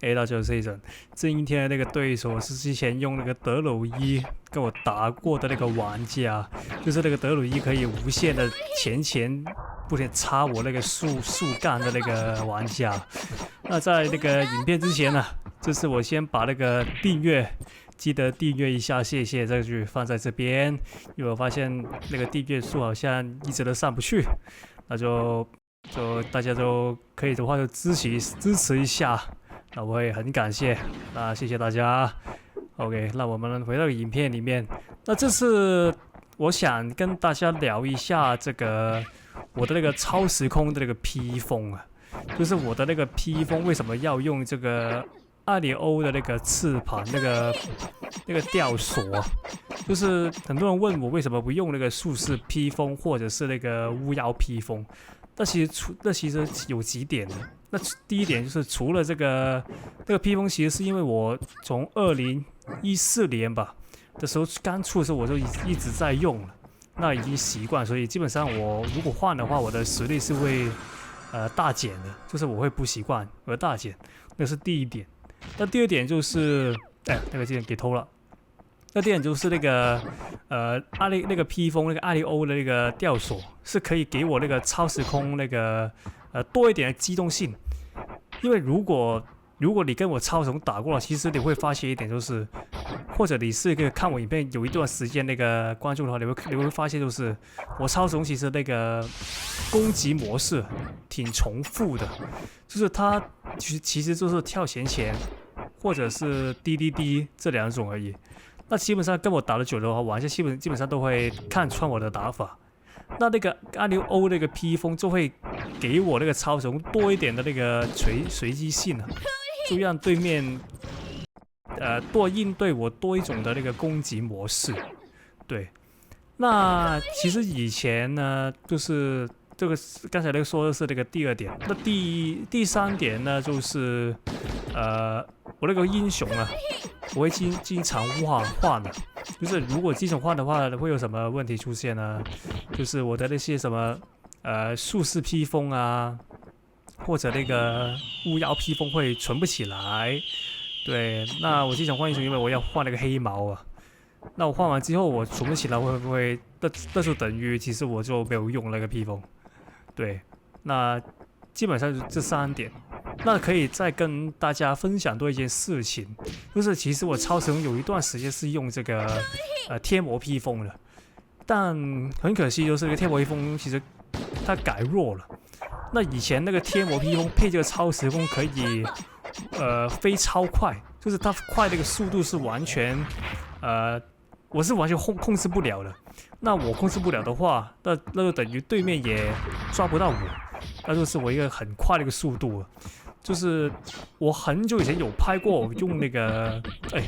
大家好，Aceson。今天的那个对手是之前用那个德鲁伊跟我打过的那个玩家，就是那个德鲁伊可以无限的前不停插我那个树干的那个玩家。那在那个影片之前呢，就是我先把那个订阅，记得订阅一下，谢谢，这句放在这边，因为我发现那个订阅数好像一直都上不去，那就大家都可以的话就支持一下。那我会很感谢，那谢谢大家。OK， 那我们回到影片里面。那这次我想跟大家聊一下这个我的那个超时空的那个披风啊，就是我的那个披风为什么要用这个艾里欧的那个翅膀那个吊索啊，就是很多人问我为什么不用那个术士披风或者是那个巫妖披风。那其实有几点的。那第一点就是除了这个披风，其实是因为我从2014年吧的时候刚出的时候，我就一直在用了，那已经习惯，所以基本上我如果换的话，我的实力是会大减的，就是我会不习惯而大减，那是第一点。那第二点就是，那个技能给偷了。那第二点就是那个那个披风那个艾利欧的那个吊索是可以给我那个超时空那个多一点的机动性，因为如果你跟我超时空打过了，其实你会发现一点就是，或者你是一个看我影片有一段时间那个关注的话，你会发现就是我超时空其实那个攻击模式挺重复的，就是它其实就是跳前或者是滴这两种而已。那基本上跟我打得久的话，玩家基本上都会看穿我的打法。那个阿牛欧那个披风就会给我那个超时空多一点的那个随机性啊，就让对面多应对我多一种的那个攻击模式。对，那其实以前呢，就是这个刚才那个说的是那个第二点。那第三点呢，就是我那个英雄啊，我会经常换的，就是如果经常换的话，会有什么问题出现呢？就是我的那些什么术士披风啊，或者那个巫妖披风会存不起来。对，那我经常换英雄，因为我要换那个黑毛啊。那我换完之后，我存不起来，会不会那就等于其实我就没有用那个披风？对，那基本上就这三点。那可以再跟大家分享多一件事情，就是其实我超时空有一段时间是用这个天魔披风的，但很可惜就是这个天魔披风其实它改弱了。那以前那个天魔披风配这个超时空可以飞超快，就是它快那个速度是完全我是完全控制不了的。那我控制不了的话，那就等于对面也抓不到我，那就是我一个很快的一个速度。就是我很久以前有拍过，我用那个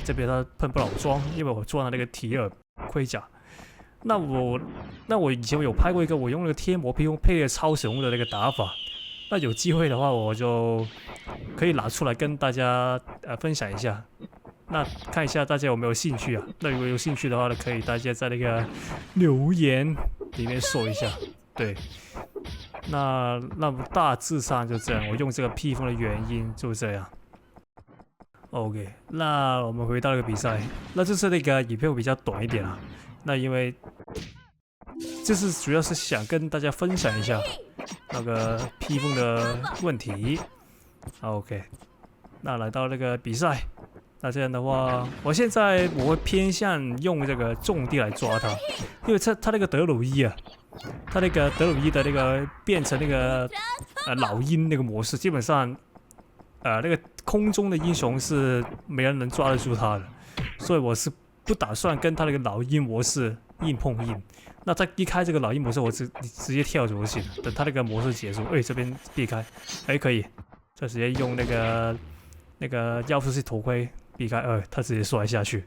这边它喷不了装，因为我装了那个提尔盔甲。那我以前有拍过一个，我用那个天魔披风配了超时空的那个打法。那有机会的话，我就可以拿出来跟大家分享一下。那看一下大家有没有兴趣啊？那如果有兴趣的话呢，可以大家在那个留言里面说一下。对。那么大致上就这样，我用这个披风的原因就这样。OK， 那我们回到那个比赛，那这次那个影片会比较短一点啊。那因为就是主要是想跟大家分享一下那个披风的问题。OK， 那来到那个比赛，那这样的话，我会偏向用这个重地来抓它，因为它那个德鲁伊啊。他那个德鲁伊的那个变成那个老鹰那个模式，基本上那个空中的英雄是没人能抓得住他的，所以我是不打算跟他那个老鹰模式硬碰硬。那他一开这个老鹰模式，我直接跳走就行了，等他那个模式结束。这边避开，可以，再直接用那个妖术士头盔避开，他直接摔下去。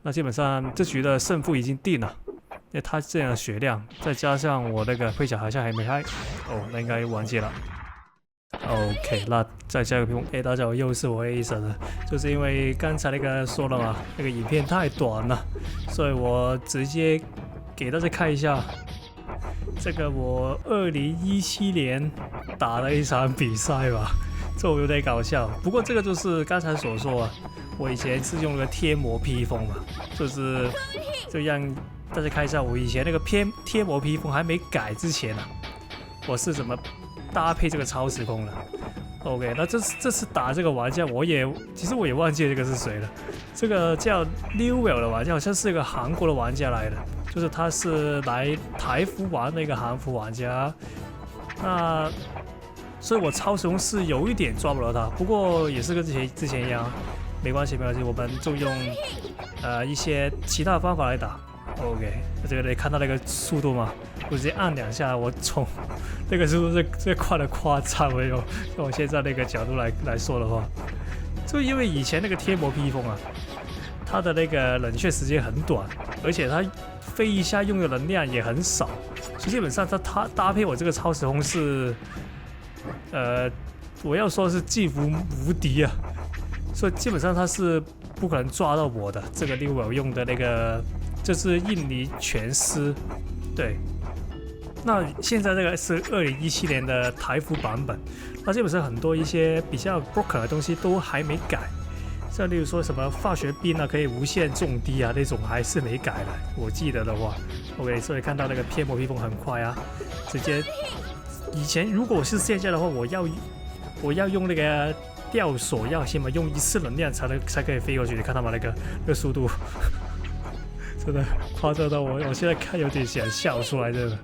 那基本上这局的胜负已经定了。因为他这样的血量，再加上我那个盔甲好像还没开，那应该完结了。OK， 那再加个屏幕。大家好，又是我Aceson了，就是因为刚才那个说了嘛，那个影片太短了，所以我直接给大家看一下这个我2017年打了一场比赛吧，这我有点搞笑。不过这个就是刚才所说啊，我以前是用那个贴膜披风嘛，就是就让大家看一下我以前那个贴膜披风还没改之前啊，我是怎么搭配这个超时空的。OK， 那这次打这个玩家，其实我也忘记这个是谁了。这个叫 Newell 的玩家，好像是一个韩国的玩家来的，就是他是来台服玩的一个韩服玩家。那所以我超时空是有一点抓不到他，不过也是跟之前一样，没关系，我们就用一些其他的方法来打。OK， 这个可以看到那个速度吗？我直接按2下，我从那个速度最快的夸张没有？用我现在那个角度来说的话，就因为以前那个贴膜披风啊，它的那个冷却时间很短，而且它飞一下用的能量也很少，所以基本上它搭配我这个超时空是，我要说是近乎无敌啊，所以基本上它是不可能抓到我的。这个六我用的那个。这是印尼全狮，对。那现在这个是2017年的台服版本，那基本上很多一些比较 broken 的东西都还没改，像例如说什么化学兵啊可以无限重低啊那种还是没改的，我记得的话。OK， 所以看到那个贴膜披风很快啊，直接。以前如果是现在的话，我要用那个吊索要先嘛，用1次能量才可以飞过去，你看到吗？那个速度。真的夸张到我现在看有点想笑出来，真的。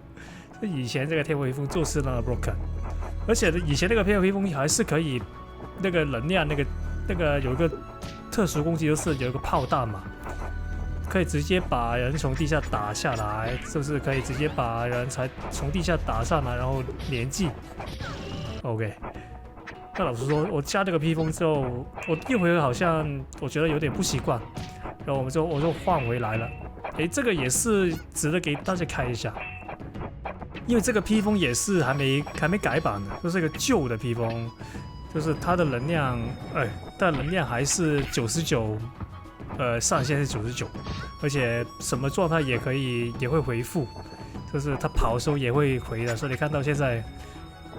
以前这个贴膜披风就是那么 broken， 而且以前那个贴膜披风还是可以那个能量那个有一个特殊攻击，就是有一个炮弹嘛，可以直接把人从地下打下来，是不是可以直接把人才从地下打上来，然后连击 ？OK。那老实说，我加这个披风之后，我一回合好像我觉得有点不习惯，然后我就换回来了。这个也是值得给大家看一下，因为这个披风也是还没改版的，就是一个旧的披风，就是它的能量，它的能量还是99，上限是99，而且什么状态也会回复，就是它跑的时候也会回的，所以你看到现在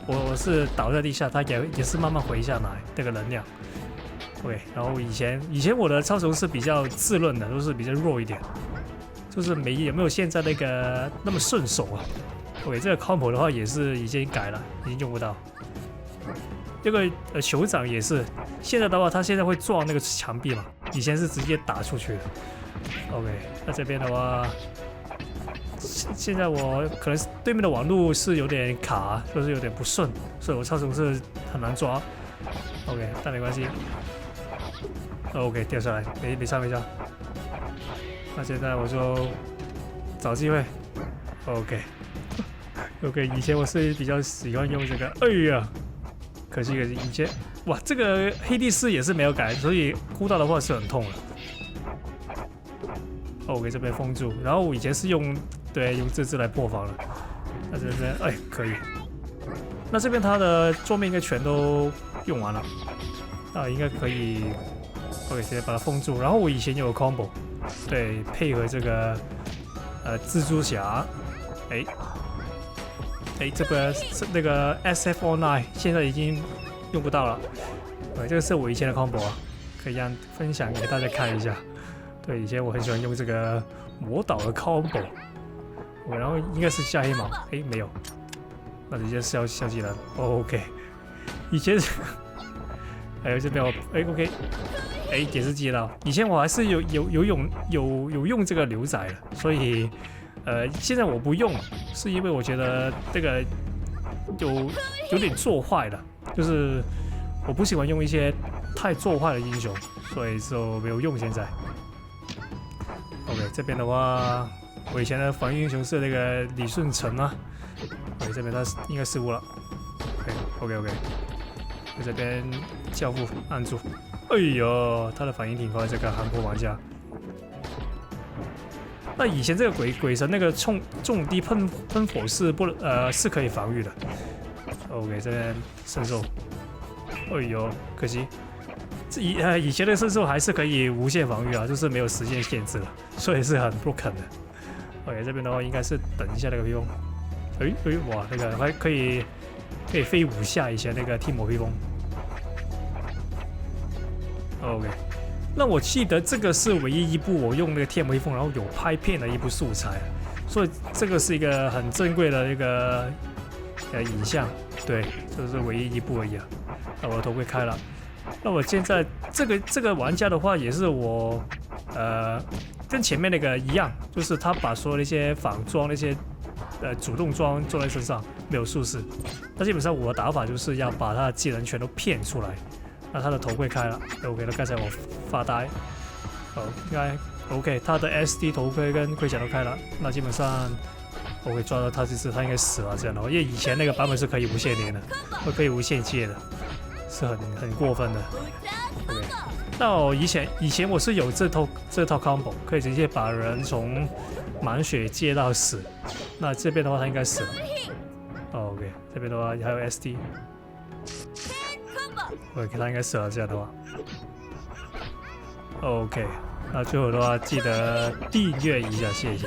我是倒在地下，它也是慢慢回下来这个能量。OK， 然后以前我的超时空是比较滋润的，都是比较弱一点。就是有没有现在那个那么顺手啊 ？OK， 这个 combo 的话也是已经改了，已经用不到。这个酋长也是，现在的话它现在会撞那个墙壁嘛，以前是直接打出去的。OK， 那这边的话，现在我可能对面的网络是有点卡，就是有点不顺，所以我超时空是很难抓。OK， 但没关系。OK， 掉下来，没差。那现在我就找机会 ，OK， 以前我是比较喜欢用这个，可惜以前，哇，这个黑帝斯也是没有改，所以哭到的话是很痛的。OK， 这边封住，然后我以前是用这支来破防了，那这边可以，那这边它的桌面应该全都用完了，应该可以 ，OK， 直接把它封住，然后我以前有 combo。对，配合这个蜘蛛侠，这个那个 SF09 现在已经用不到了，这个是我以前的 combo 啊，可以分享给大家看一下。对，以前我很喜欢用这个魔导的 combo， 然后应该是下黑毛，没有，那直接消技能 ，OK， 以前这边OK。也是接到，以前我还是有用这个牛仔的，所以现在我不用，是因为我觉得这个有点做坏了，就是我不喜欢用一些太做坏的英雄，所以就没有用现在。OK， 这边的话，我以前的防御英雄是那个李舜臣啊，这边他应该失误了。OK， 我这边教父按住。他的反应挺快，这个韩国玩家。那以前这个鬼神那个重低喷火是可以防御的。OK， 这边圣兽，可惜，以前的圣兽还是可以无限防御啊，就是没有时间限制了，所以是很broken的。OK， 这边的话应该是等一下那个披风。哇，那个还可以飞5下以前那个贴膜披风。OK， 那我记得这个是唯一一部我用那个 TMA 风，然后有拍片的一部素材，所以这个是一个很珍贵的一个影像。对，这是唯一一部而已啊。那我的头盔开了。那我现在这个玩家的话，也是我跟前面那个一样，就是他把所有的一些仿装那些主动装做在身上，没有术士。那基本上我的打法就是要把他的技能全都骗出来。那他的头盔开了 ，OK， 那刚才我发呆，应该 OK， 他的 SD 头盔跟盔甲都开了，那基本上。我可以抓到他，就是他应该死了这样的，因为以前那个版本是可以无限连的，可以无限借的，是很过分的。OK， 那我以前我是有这套 combo， 可以直接把人从满血借到死。那这边的话他应该死了。OK， 这边的话还有 SD， OK， 他应该死了这样的话。OK， 那最后的话记得订阅一下，谢谢。